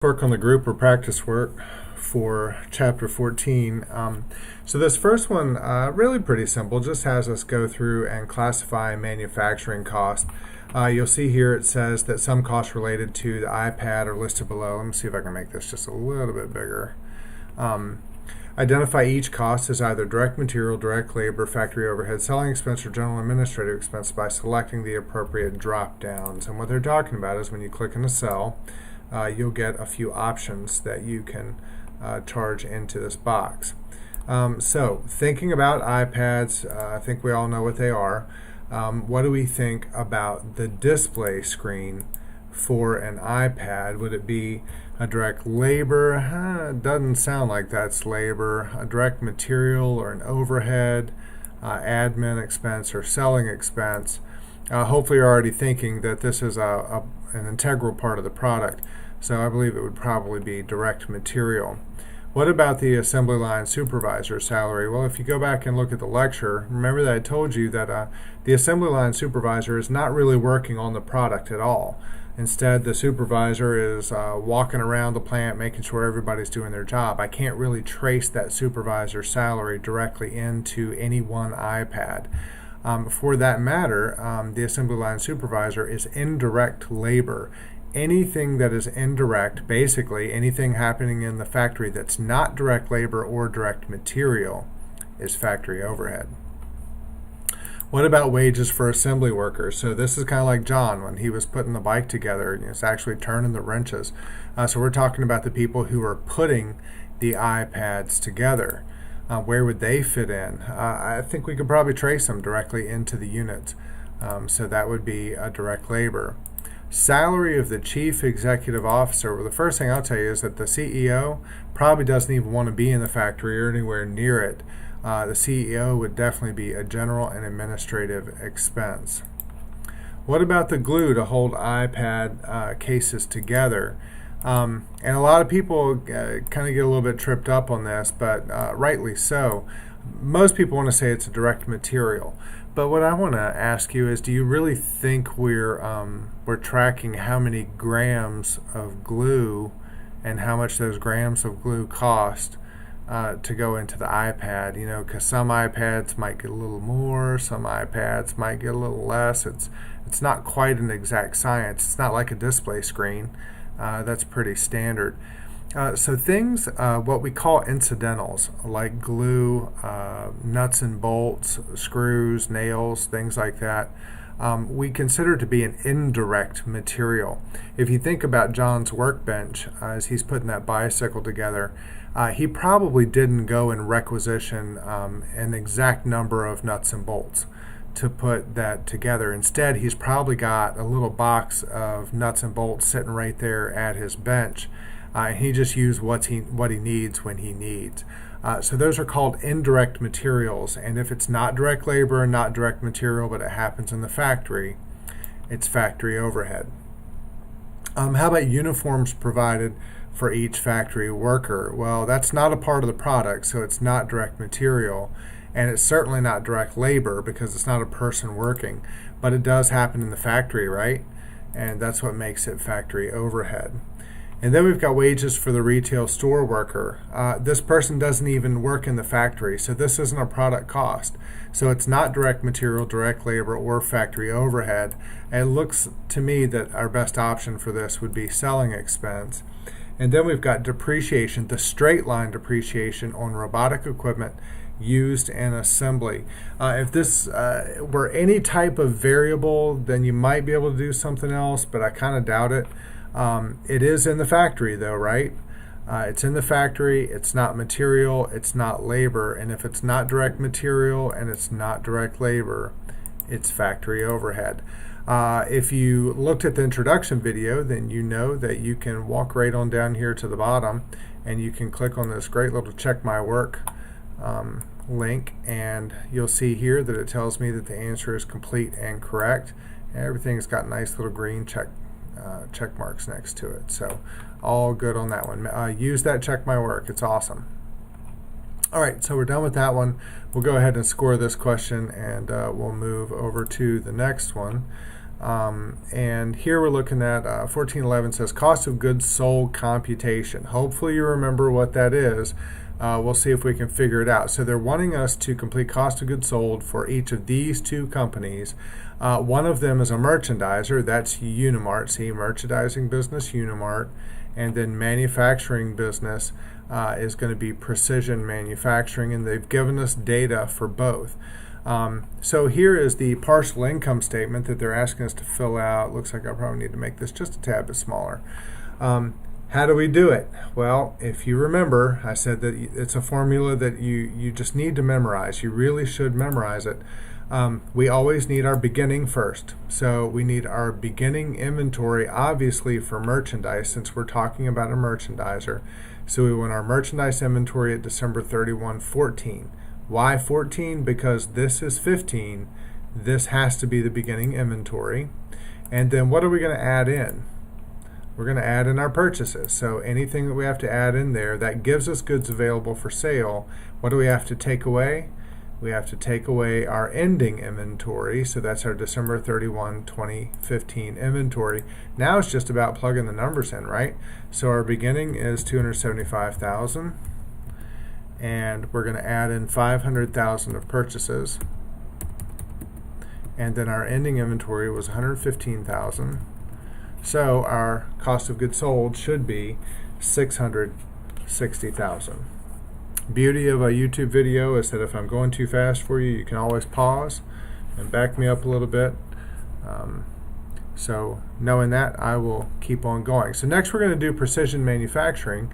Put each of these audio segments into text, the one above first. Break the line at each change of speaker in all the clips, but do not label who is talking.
Work on the group or practice work for chapter 14. So this first one, really pretty simple, just has us go through and classify manufacturing costs. You'll see here it says that some costs related to the iPad are listed below. Let me see if I can make this just a little bit bigger. Identify each cost as either direct material, direct labor, factory overhead, selling expense, or general administrative expense by selecting the appropriate drop downs. And what they're talking about is when you click in a cell, you'll get a few options that you can charge into this box. So thinking about iPads, I think we all know what they are. What do we think about the display screen for an iPad? Would it be a direct labor? It doesn't sound like that's labor. A direct material or an overhead, admin expense or selling expense. Hopefully you're already thinking that this is an integral part of the product, so I believe it would probably be direct material. What about the assembly line supervisor salary? Well, if you go back and look at the lecture, remember that I told you that the assembly line supervisor is not really working on the product at all. Instead, the supervisor is walking around the plant making sure everybody's doing their job. I can't really trace that supervisor's salary directly into any one iPad. For that matter, the assembly line supervisor is indirect labor. Anything that is indirect, basically anything happening in the factory that's not direct labor or direct material, is factory overhead. What about wages for assembly workers? So this is kind of like John when he was putting the bike together. It's actually turning the wrenches. So we're talking about the people who are putting the iPads together. Where would they fit in? I think we could probably trace them directly into the units. So that would be a direct labor. Salary of the chief executive officer. Well, the first thing I'll tell you is that the CEO probably doesn't even want to be in the factory or anywhere near it. The CEO would definitely be a general and administrative expense. What about the glue to hold iPad cases together? And a lot of people kind of get a little bit tripped up on this, but rightly so. Most people want to say it's a direct material. But what I want to ask you is, do you really think we're tracking how many grams of glue and how much those grams of glue cost to go into the iPad? You know, because some iPads might get a little more, some iPads might get a little less. It's not quite an exact science. It's not like a display screen. That's pretty standard. So things, what we call incidentals, like glue, nuts and bolts, screws, nails, things like that, we consider to be an indirect material. If you think about John's workbench as he's putting that bicycle together, he probably didn't go and requisition an exact number of nuts and bolts to put that together. Instead, he's probably got a little box of nuts and bolts sitting right there at his bench. He just used what he needs when he needs. So those are called indirect materials, and if it's not direct labor and not direct material, but it happens in the factory, it's factory overhead. How about uniforms provided for each factory worker? Well, that's not a part of the product, so it's not direct material, and it's certainly not direct labor because it's not a person working, but it does happen in the factory, right? And that's what makes it factory overhead. And then we've got wages for the retail store worker. This person doesn't even work in the factory, so this isn't a product cost. So it's not direct material, direct labor, or factory overhead. And it looks to me that our best option for this would be selling expense. And then we've got depreciation, the straight line depreciation on robotic equipment used in assembly. If this were any type of variable, then you might be able to do something else, but I kind of doubt it. It is in the factory though, right? It's in the factory, it's not material, it's not labor, and if it's not direct material and it's not direct labor, it's factory overhead. If you looked at the introduction video, then you know that you can walk right on down here to the bottom and you can click on this great little check my work link, and you'll see here that it tells me that the answer is complete and correct. Everything's got nice little green check marks next to it, so all good on that one. Use that check my work, it's awesome. All right, so we're done with that one. We'll go ahead and score this question, and we'll move over to the next one. And here we're looking at 1411 says cost of goods sold computation. Hopefully you remember what that is. We'll see if we can figure it out. So they're wanting us to complete cost of goods sold for each of these two companies. One of them is a merchandiser, that's Unimart. See, merchandising business, Unimart. And then manufacturing business is going to be Precision Manufacturing, and they've given us data for both. So here is the partial income statement that they're asking us to fill out. Looks like I probably need to make this just a tad bit smaller. How do we do it? Well, if you remember, I said that it's a formula that you just need to memorize. You really should memorize it. We always need our beginning first. So we need our beginning inventory, obviously for merchandise, since we're talking about a merchandiser. So we want our merchandise inventory at December 31, 14. Why 14? Because this is 15. This has to be the beginning inventory. And then what are we going to add in? We're going to add in our purchases. So anything that we have to add in there, that gives us goods available for sale. What do we have to take away? We have to take away our ending inventory. So that's our December 31, 2015 inventory. Now it's just about plugging the numbers in, right? So our beginning is $275,000. And we're going to add in $500,000 of purchases. And then our ending inventory was $115,000. So our cost of goods sold should be $660,000. Beauty of a YouTube video is that if I'm going too fast for you, you can always pause and back me up a little bit. So knowing that, I will keep on going. So next we're going to do precision manufacturing.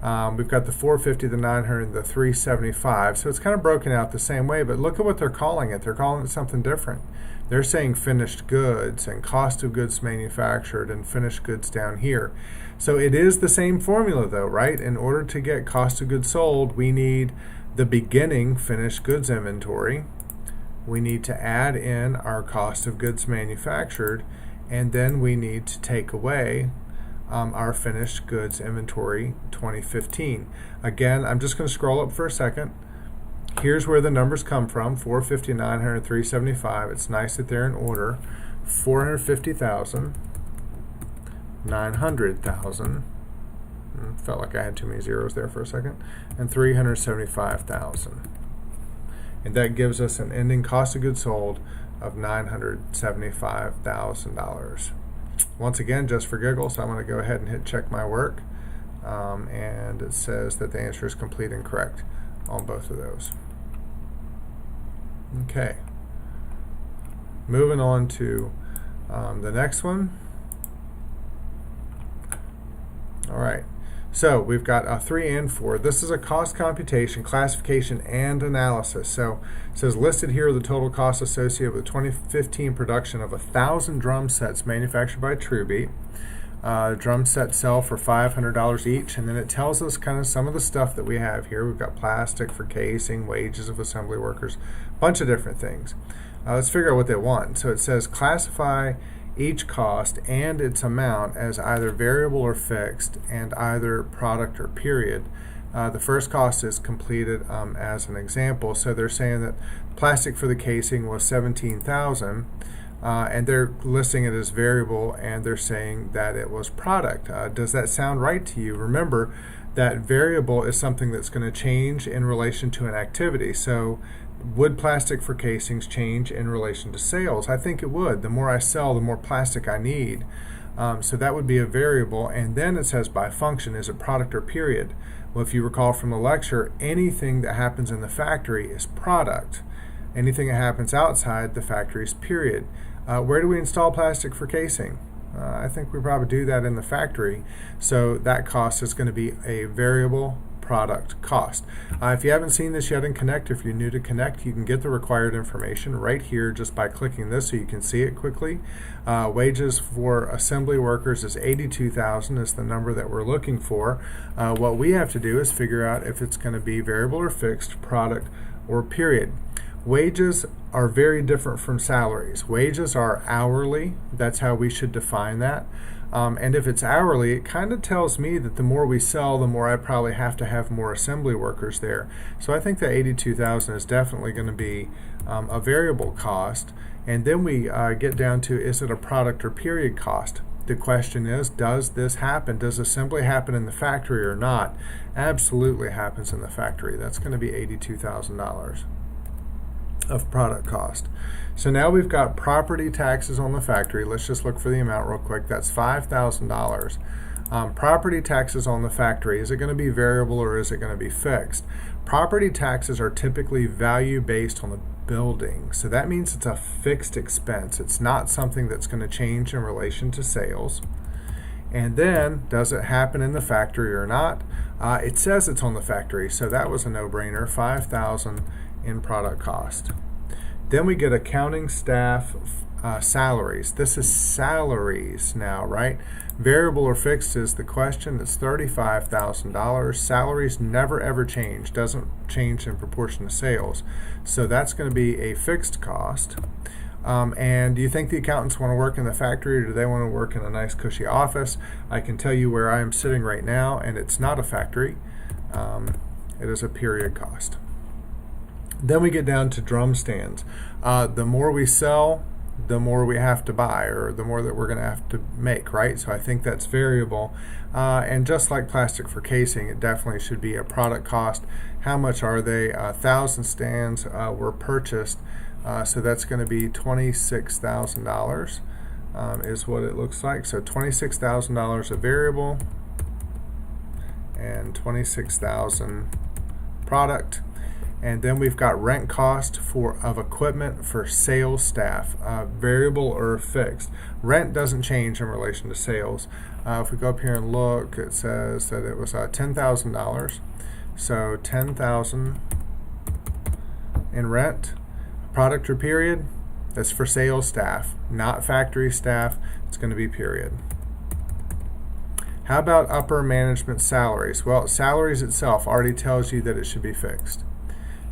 We've got the 450, the 900, the 375. So it's kind of broken out the same way, but look at what they're calling it. They're calling it something different. They're saying finished goods and cost of goods manufactured and finished goods down here. So it is the same formula though, right? In order to get cost of goods sold, we need the beginning finished goods inventory. We need to add in our cost of goods manufactured, and then we need to take away our finished goods inventory 2015. Again, I'm just going to scroll up for a second. Here's where the numbers come from: 450, 900, 375. It's nice that they're in order. 450,000, 900,000. Felt like I had too many zeros there for a second. And 375,000. And that gives us an ending cost of goods sold of $975,000. Once again, just for giggles, I'm going to go ahead and hit check my work. And it says that the answer is complete and correct on both of those. Okay. Moving on to the next one. All right. So we've got 3 and 4. This is a cost computation, classification, and analysis. So it says listed here are the total costs associated with 2015 production of 1,000 drum sets manufactured by TrueBeat. Drum sets sell for $500 each, and then it tells us kind of some of the stuff that we have here. We've got plastic for casing, wages of assembly workers, a bunch of different things. Let's figure out what they want. So it says classify each cost and its amount as either variable or fixed, and either product or period. The first cost is completed as an example. So they're saying that plastic for the casing was $17,000. And they're listing it as variable, and they're saying that it was product. Does that sound right to you? Remember that variable is something that's going to change in relation to an activity. So would plastic for casings change in relation to sales? I think it would. The more I sell, the more plastic I need. So that would be a variable. And then it says by function, is it product or period? Well, if you recall from the lecture, anything that happens in the factory is product. Anything that happens outside the factory is period. Where do we install plastic for casing? I think we probably do that in the factory. So that cost is going to be a variable product cost. If you haven't seen this yet in Connect, if you're new to Connect, you can get the required information right here just by clicking this so you can see it quickly. Wages for assembly workers is $82,000 is the number that we're looking for. What we have to do is figure out if it's going to be variable or fixed, product or period. Wages are very different from salaries. Wages are hourly. That's how we should define that. And if it's hourly, it kind of tells me that the more we sell, the more I probably have to have more assembly workers there. So I think that $82,000 is definitely going to be a variable cost. And then we get down to, is it a product or period cost? The question is, does this happen? Does assembly happen in the factory or not? Absolutely happens in the factory. That's going to be $82,000 of product cost. So now we've got property taxes on the factory. Let's just look for the amount real quick. That's $5,000. Property taxes on the factory, is it going to be variable or is it going to be fixed? Property taxes are typically value based on the building. So that means it's a fixed expense. It's not something that's going to change in relation to sales. And then, does it happen in the factory or not? It says it's on the factory, so that was a no-brainer, $5,000 in product cost. Then we get accounting staff salaries. This is salaries now, right? Variable or fixed is the question. It's $35,000. Salaries never ever change, doesn't change in proportion to sales. So that's going to be a fixed cost. And do you think the accountants want to work in the factory or do they want to work in a nice cushy office? I can tell you where I am sitting right now, and it's not a factory. It is a period cost. Then we get down to drum stands. The more we sell, the more we have to buy, or the more that we're going to have to make, right? So I think that's variable. And just like plastic for casing, it definitely should be a product cost. How much are they? 1,000 stands were purchased, so that's going to be $26,000 is what it looks like. So $26,000 of variable and $26,000 product. And then we've got rent cost of equipment for sales staff, variable or fixed. Rent doesn't change in relation to sales. If we go up here and look, it says that it was $10,000. So $10,000 in rent. Product or period, that's for sales staff, not factory staff. It's going to be period. How about upper management salaries? Well, salaries itself already tells you that it should be fixed.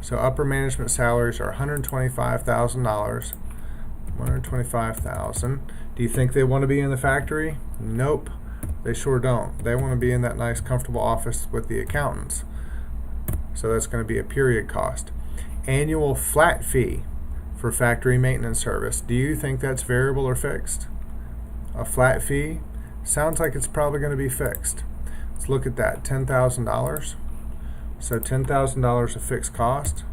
So upper management salaries are $125,000. $125,000. Do you think they want to be in the factory? Nope, they sure don't. They want to be in that nice, comfortable office with the accountants. So that's going to be a period cost. Annual flat fee for factory maintenance service. Do you think that's variable or fixed? A flat fee sounds like it's probably going to be fixed. Let's look at that. $10,000. So $10,000 of fixed cost.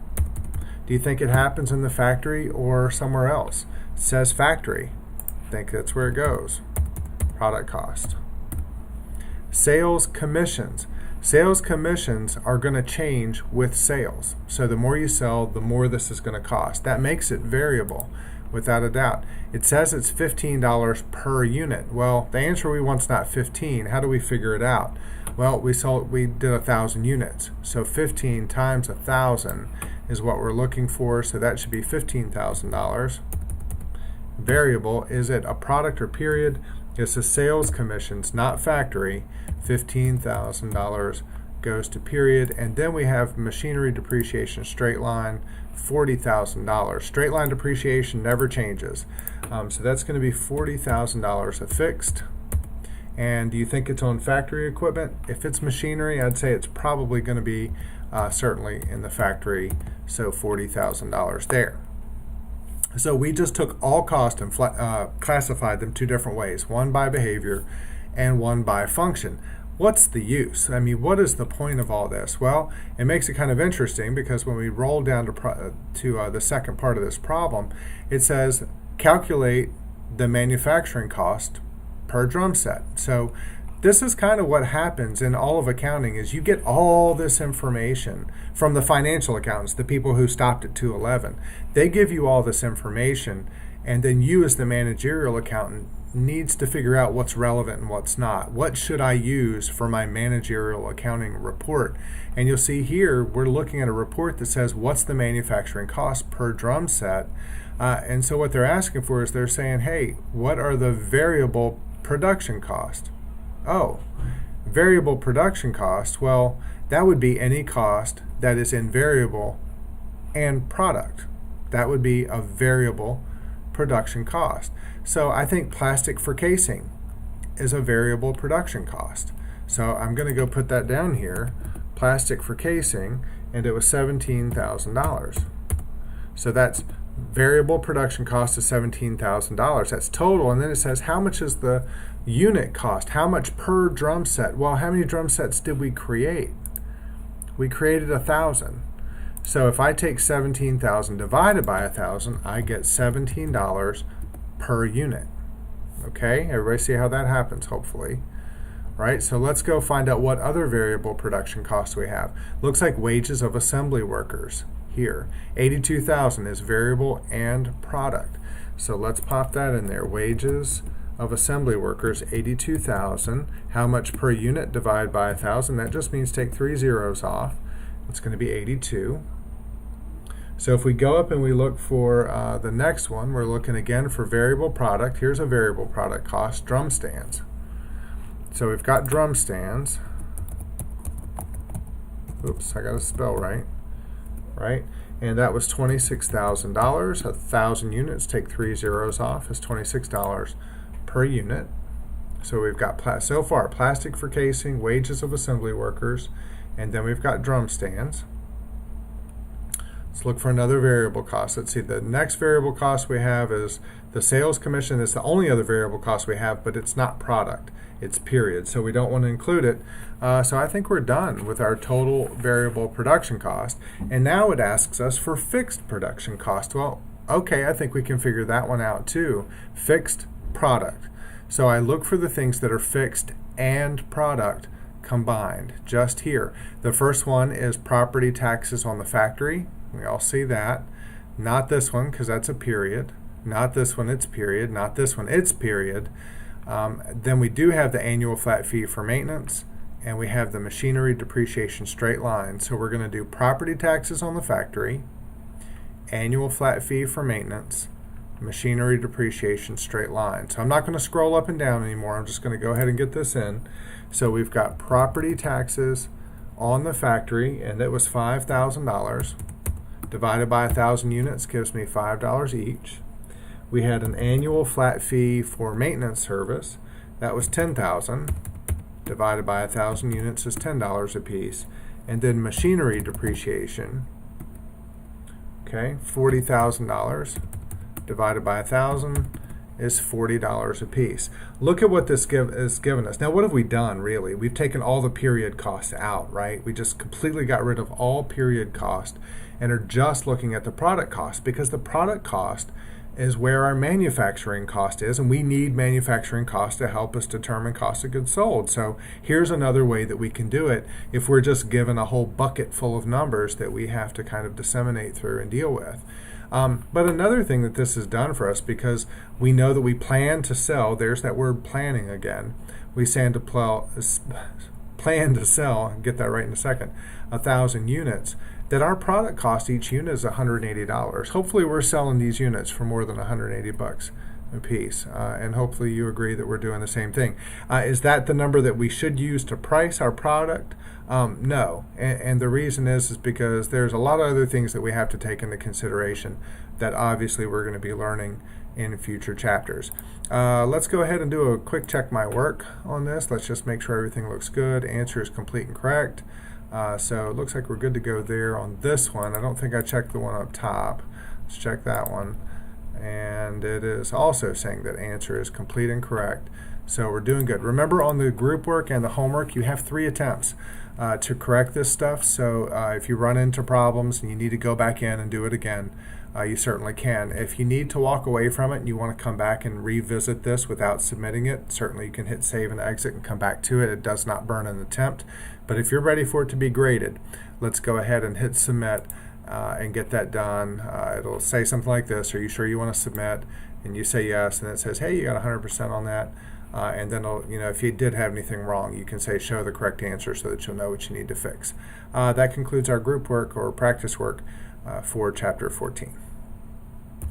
Do you think it happens in the factory or somewhere else? It says factory. I think that's where it goes. Product cost. Sales commissions. Sales commissions are going to change with sales. So the more you sell, the more this is going to cost. That makes it variable, without a doubt. It says it's $15 per unit. Well, the answer we want is not 15. How do we figure it out? Well, we did 1,000 units. So 15 times 1,000 is what we're looking for. So that should be $15,000. Variable, is it a product or period? It's the sales commissions, not factory. $15,000 goes to period. And then we have machinery depreciation straight line, $40,000. Straight line depreciation never changes. So that's going to be $40,000 of fixed. And do you think it's on factory equipment? If it's machinery, I'd say it's probably going to be certainly in the factory, so $40,000 there. So we just took all cost and classified them two different ways, one by behavior and one by function. What's the use? I mean, what is the point of all this? Well, it makes it kind of interesting because when we roll down to the second part of this problem, it says calculate the manufacturing cost per drum set. So this is kind of what happens in all of accounting is you get all this information from the financial accountants, the people who stopped at 211. They give you all this information, and then you as the managerial accountant needs to figure out what's relevant and what's not. What should I use for my managerial accounting report? And you'll see here we're looking at a report that says what's the manufacturing cost per drum set. And so what they're asking for is they're saying, hey, what are the variable production cost? Oh, variable production cost. Well, that would be any cost that is in variable and product. That would be a variable production cost. So I think plastic for casing, is a variable production cost. So I'm going to go put that down here, plastic for casing, and it was $17,000. So that's variable production cost is $17,000. That's total, and then it says how much is the unit cost? How much per drum set? Well, how many drum sets did we create? We created 1,000. So if I take 17,000 divided by 1,000, I get $17 per unit. Okay, everybody see how that happens, hopefully. Right, so let's go find out what other variable production costs we have. Looks like wages of assembly workers here. 82,000 is variable and product. So let's pop that in there. Wages of assembly workers, 82,000. How much per unit divided by 1,000? That just means take 3 zeros off. It's going to be 82. So if we go up and we look for the next one, we're looking again for variable product. Here's a variable product cost, drum stands. So we've got drum stands. Oops, I got to spell right. And that was $26,000. 1,000 units, take 3 zeros off, is $26 per unit. So we've got so far plastic for casing, wages of assembly workers, and then we've got drum stands. Let's look for another variable cost. Let's see, the next variable cost we have is the sales commission. It's the only other variable cost we have, but it's not product. It's period, so we don't want to include it. So I think we're done with our total variable production cost. And now it asks us for fixed production cost. Well, okay, I think we can figure that one out too. Fixed product. So I look for the things that are fixed and product combined just here. The first one is property taxes on the factory. We all see that. Not this one, because that's a period. Not this one, it's period. Not this one, it's period. Then we do have the annual flat fee for maintenance, and we have the machinery depreciation straight line. So we're going to do property taxes on the factory, annual flat fee for maintenance, machinery depreciation straight line. So I'm not going to scroll up and down anymore. I'm just going to go ahead and get this in. So we've got property taxes on the factory, and it was $5,000. Divided by 1,000 units gives me $5 each. We had an annual flat fee for maintenance service. That was $10,000. Divided by 1,000 units is $10 a piece. And then machinery depreciation, okay, $40,000. Divided by 1,000 is $40 a piece. Look at what this is giving us. Now, what have we done, really? We've taken all the period costs out, right? We just completely got rid of all period cost and are just looking at the product cost, because the product cost is where our manufacturing cost is, and we need manufacturing cost to help us determine cost of goods sold. So here's another way that we can do it if we're just given a whole bucket full of numbers that we have to kind of disseminate through and deal with. But another thing that this has done for us, because we know that we plan to sell, there's that word planning again, we plan to sell, get that right in a second, 1,000 units, that our product cost each unit is $180. Hopefully we're selling these units for more than $180 a piece, and hopefully you agree that we're doing the same thing. Is that the number that we should use to price our product? No, and the reason is because there's a lot of other things that we have to take into consideration that obviously we're going to be learning in future chapters. Let's go ahead and do a quick check my work on this. Let's just make sure everything looks good. Answer is complete and correct. So it looks like we're good to go there on this one. I don't think I checked the one up top. Let's check that one. And it is also saying that answer is complete and correct. So we're doing good. Remember, on the group work and the homework, you have 3 attempts to correct this stuff. So if you run into problems and you need to go back in and do it again, you certainly can. If you need to walk away from it and you want to come back and revisit this without submitting it, certainly you can hit save and exit and come back to it. It does not burn an attempt. But if you're ready for it to be graded, let's go ahead and hit submit and get that done. It'll say something like this: are you sure you want to submit? And you say yes, and it says, hey, you got 100% on that. And then, if you did have anything wrong, you can say show the correct answer so that you'll know what you need to fix. That concludes our group work or practice work for Chapter 14.